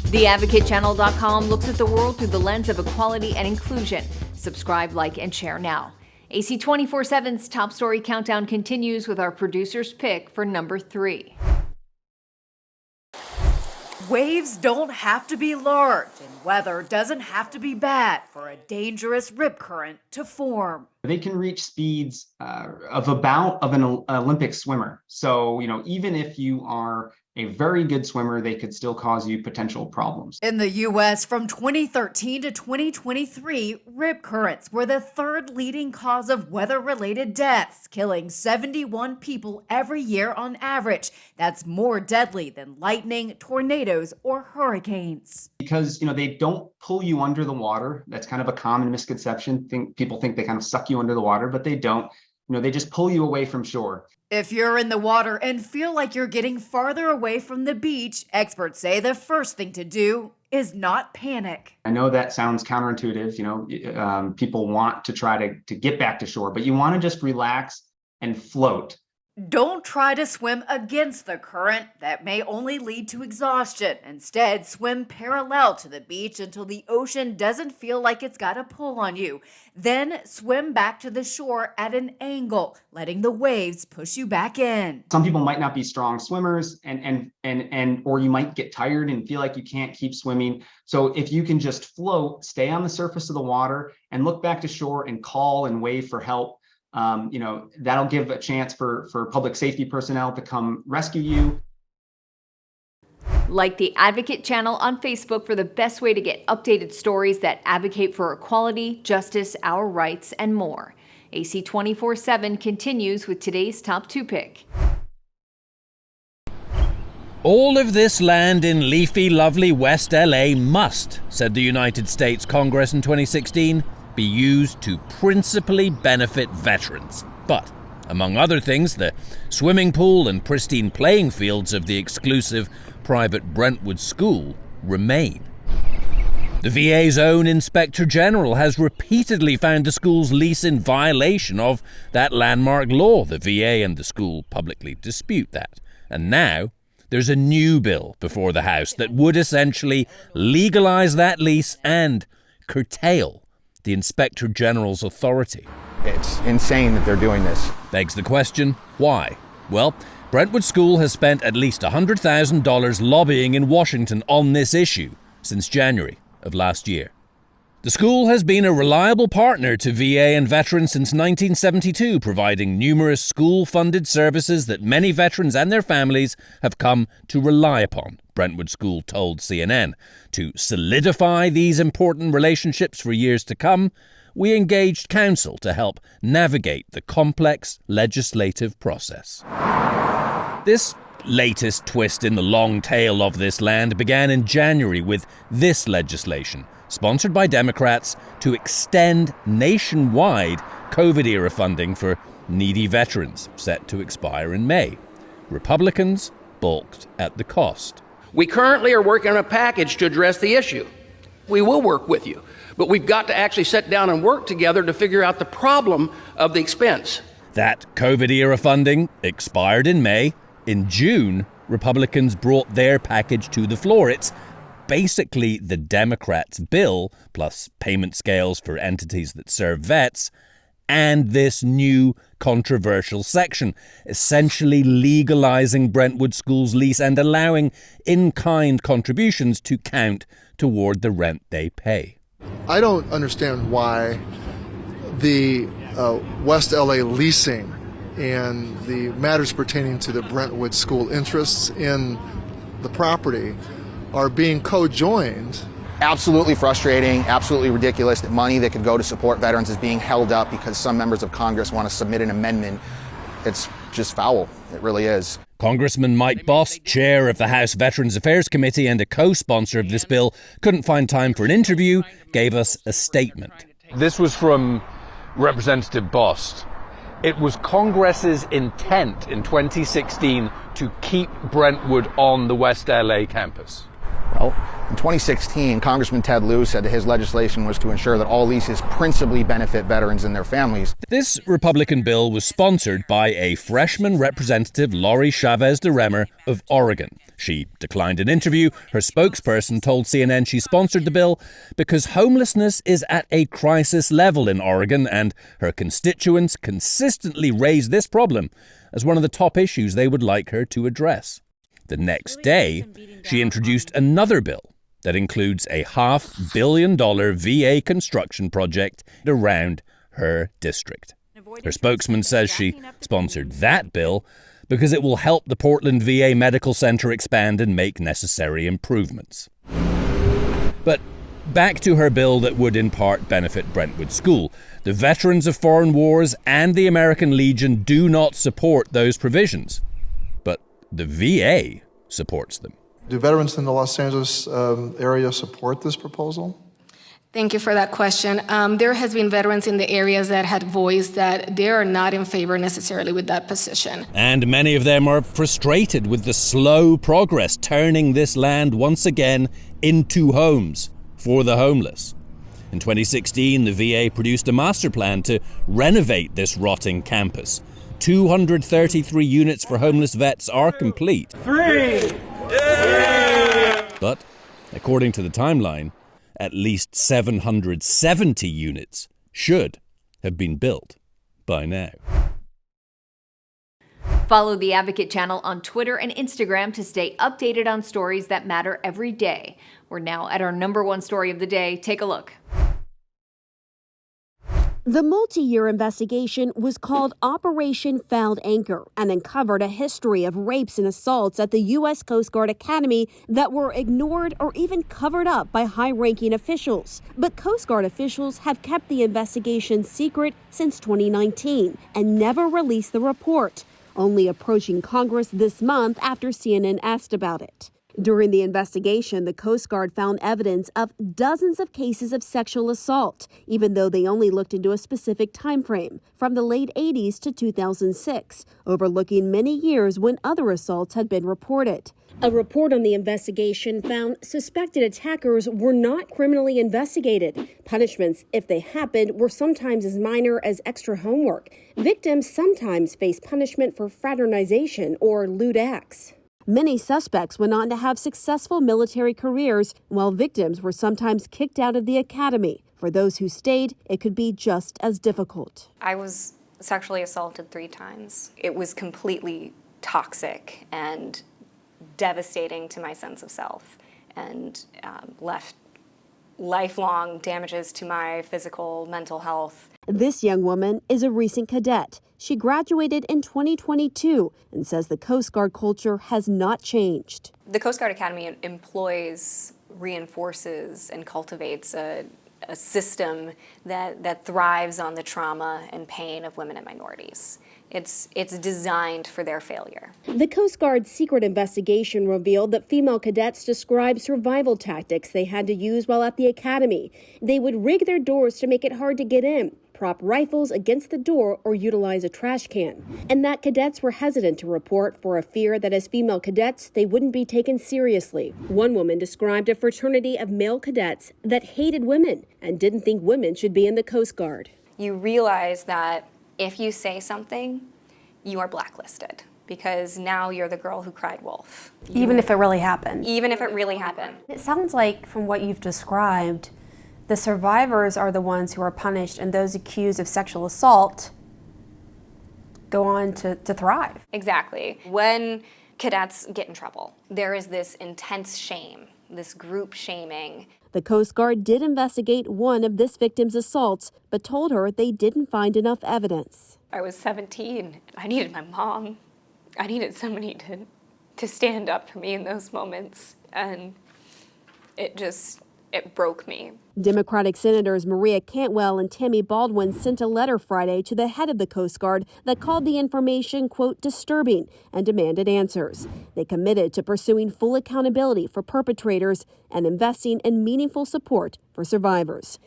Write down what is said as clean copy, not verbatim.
TheAdvocateChannel.com looks at the world through the lens of equality and inclusion. Subscribe, like, and share now. AC 24/7's Top Story Countdown continues with our producer's pick for number 3. Waves don't have to be large, and weather doesn't have to be bad for a dangerous rip current to form. They can reach speeds of an Olympic swimmer. So, even if you are a very good swimmer, they could still cause you potential problems. In the U.S., from 2013 to 2023, rip currents were the third leading cause of weather-related deaths, killing 71 people every year on average. That's more deadly than lightning, tornadoes, or hurricanes. Because, they don't pull you under the water. That's kind of a common misconception. People think they kind of suck you under the water, but they don't. They just pull you away from shore. If you're in the water and feel like you're getting farther away from the beach, experts say the first thing to do is not panic. I know that sounds counterintuitive. People want to try to get back to shore, but you want to just relax and float. Don't try to swim against the current. That may only lead to exhaustion. Instead, swim parallel to the beach until the ocean doesn't feel like it's got a pull on you. Then swim back to the shore at an angle, letting the waves push you back in. Some people might not be strong swimmers or you might get tired and feel like you can't keep swimming. So if you can just float, stay on the surface of the water and look back to shore and call and wave for help, that'll give a chance for public safety personnel to come rescue you. Like the Advocate Channel on Facebook for the best way to get updated stories that advocate for equality, justice, our rights, and more. AC 24/7 continues with today's top 2 pick. All of this land in leafy, lovely West LA must, said the United States Congress in 2016, be used to principally benefit veterans. But, among other things, the swimming pool and pristine playing fields of the exclusive private Brentwood School remain. The VA's own Inspector General has repeatedly found the school's lease in violation of that landmark law. The VA and the school publicly dispute that. And now, there's a new bill before the House that would essentially legalize that lease and curtail the Inspector General's authority. It's insane that they're doing this. Begs the question, why? Well, Brentwood School has spent at least $100,000 lobbying in Washington on this issue since January of last year. The school has been a reliable partner to VA and veterans since 1972, providing numerous school-funded services that many veterans and their families have come to rely upon, Brentwood School told CNN. To solidify these important relationships for years to come, we engaged counsel to help navigate the complex legislative process. This latest twist in the long tail of this land began in January with this legislation, sponsored by Democrats, to extend nationwide COVID-era funding for needy veterans, set to expire in May. Republicans balked at the cost. We currently are working on a package to address the issue. We will work with you, but we've got to actually sit down and work together to figure out the problem of the expense. That COVID-era funding expired in May. In June, Republicans brought their package to the floor. It's basically the Democrats' bill, plus payment scales for entities that serve vets, and this new controversial section, essentially legalizing Brentwood School's lease and allowing in-kind contributions to count toward the rent they pay. I don't understand why the West LA leasing and the matters pertaining to the Brentwood School interests in the property are being co-joined. Absolutely frustrating, absolutely ridiculous that money that could go to support veterans is being held up because some members of Congress want to submit an amendment. It's just foul. It really is. Congressman Mike Bost, chair of the House Veterans Affairs Committee and a co-sponsor of this bill, couldn't find time for an interview, gave us a statement. This was from Representative Bost. It was Congress's intent in 2016 to keep Brentwood on the West LA campus. Well, in 2016, Congressman Ted Lieu said that his legislation was to ensure that all leases principally benefit veterans and their families. This Republican bill was sponsored by a freshman representative, Lori Chavez de Remer of Oregon. She declined an interview. Her spokesperson told CNN she sponsored the bill because homelessness is at a crisis level in Oregon, and her constituents consistently raise this problem as one of the top issues they would like her to address. The next day, she introduced another bill that includes a $500 million VA construction project around her district. Her spokesman says she sponsored that bill because it will help the Portland VA Medical Center expand and make necessary improvements. But back to her bill that would in part benefit Brentwood School. The Veterans of Foreign Wars and the American Legion do not support those provisions, but the VA supports them. Do veterans in the Los Angeles area support this proposal? Thank you for that question. There has been veterans in the areas that had voiced that they are not in favor necessarily with that position. And many of them are frustrated with the slow progress turning this land once again into homes for the homeless. In 2016, the VA produced a master plan to renovate this rotting campus. 233 units for homeless vets are complete. But, according to the timeline, at least 770 units should have been built by now. Follow the Advocate channel on Twitter and Instagram to stay updated on stories that matter every day. We're now at our #1 story of the day. Take a look. The multi-year investigation was called Operation Found Anchor and uncovered a history of rapes and assaults at the U.S. Coast Guard Academy that were ignored or even covered up by high-ranking officials. But Coast Guard officials have kept the investigation secret since 2019 and never released the report, only approaching Congress this month after CNN asked about it. During the investigation, the Coast Guard found evidence of dozens of cases of sexual assault, even though they only looked into a specific time frame, from the late 80s to 2006, overlooking many years when other assaults had been reported. A report on the investigation found suspected attackers were not criminally investigated. Punishments, if they happened, were sometimes as minor as extra homework. Victims sometimes faced punishment for fraternization or lewd acts. Many suspects went on to have successful military careers, while victims were sometimes kicked out of the academy. For those who stayed, it could be just as difficult. I was sexually assaulted 3 times. It was completely toxic and devastating to my sense of self, and left lifelong damages to my physical, mental health. This young woman is a recent cadet. She graduated in 2022 and says the Coast Guard culture has not changed. The Coast Guard Academy employs, reinforces, and cultivates a system that thrives on the trauma and pain of women and minorities. It's designed for their failure. The Coast Guard's secret investigation revealed that female cadets described survival tactics they had to use while at the academy. They would rig their doors to make it hard to get in, prop rifles against the door, or utilize a trash can. And that cadets were hesitant to report for a fear that as female cadets, they wouldn't be taken seriously. One woman described a fraternity of male cadets that hated women and didn't think women should be in the Coast Guard. You realize that if you say something, you are blacklisted, because now you're the girl who cried wolf. Even if it really happened. Even if it really happened. It sounds like, from what you've described, the survivors are the ones who are punished, and those accused of sexual assault go on to thrive. Exactly. When cadets get in trouble, there is this intense shame, this group shaming. The Coast Guard did investigate one of this victim's assaults, but told her they didn't find enough evidence. I was 17. I needed my mom. I needed somebody to stand up for me in those moments, and it broke me. Democratic Senators Maria Cantwell and Tammy Baldwin sent a letter Friday to the head of the Coast Guard that called the information, quote, disturbing, and demanded answers. They committed to pursuing full accountability for perpetrators and investing in meaningful support for survivors.